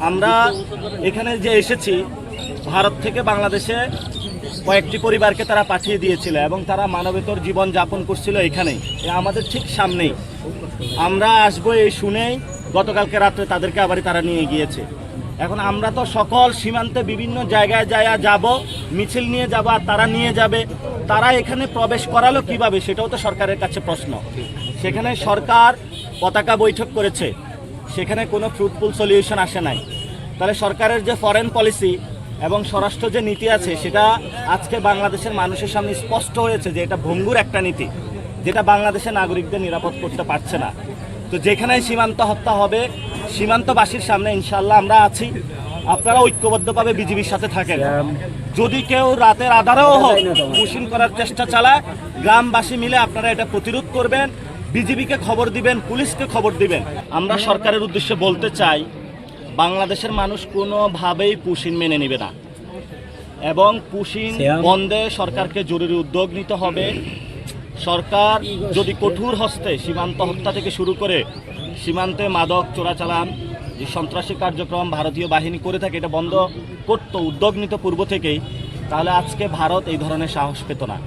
আমরা এখানে যে এসেছি, ভারত থেকে বাংলাদেশে কয়েকটি পরিবারকে তারা পাঠিয়ে দিয়েছিল এবং তারা মানবেতর জীবন যাপন করছিল এখানেই, আমাদের ঠিক সামনেই। আমরা আসবো এই শুনেই গতকালকে রাত্রে তাদেরকে আবার তারা নিয়ে গিয়েছে। এখন আমরা তো সকল সীমান্তে বিভিন্ন জায়গায় যাব, মিছিল নিয়ে যাব, আর তারা নিয়ে যাবে। তারা এখানে প্রবেশ করালো কিভাবে, সেটাও তো সরকারের কাছে প্রশ্ন। সেখানে সরকার পতাকা বৈঠক করেছে, সেখানে কোনো ফ্রুটফুল সলিউশন আসে নাই। তাহলে সরকারের যে ফরেন পলিসি এবং স্বরাষ্ট্র যে নীতি আছে, সেটা আজকে বাংলাদেশের মানুষের সামনে স্পষ্ট হয়েছে যে এটা ভঙ্গুর একটা নীতি, যেটা বাংলাদেশের নাগরিকদের নিরাপদ করতে পারছে না। তো যেখানেই সীমান্ত হত্যা হবে, সীমান্তবাসীর সামনে ইনশাল্লাহ আমরা আছি। আপনারা ঐক্যবদ্ধভাবে বিজিবির সাথে থাকেন। যদি কেউ রাতের আধারেও হোক পুশিং করার চেষ্টা চালায়, গ্রামবাসী মিলে আপনারা এটা প্রতিরোধ করবেন, বিজিবিকে খবর দিবেন, পুলিশকে খবর দিবেন। আমরা সরকারের উদ্দেশ্যে বলতে চাই, বাংলাদেশের মানুষ কোনোভাবেই পুশিং মেনে নেবে না এবং পুশিং বন্ধে সরকারকে জরুরি উদ্যোগ নিতে হবে। সরকার যদি কঠোর হস্তে সীমান্ত হত্যা থেকে শুরু করে সীমান্তে মাদক চোরাচালান, যে সন্ত্রাসী কার্যক্রম ভারতীয় বাহিনী করে থাকে, এটা বন্ধ করত, উদ্যোগ নিত পূর্ব থেকেই, তাহলে আজকে ভারত এই ধরনের সাহস পেত না।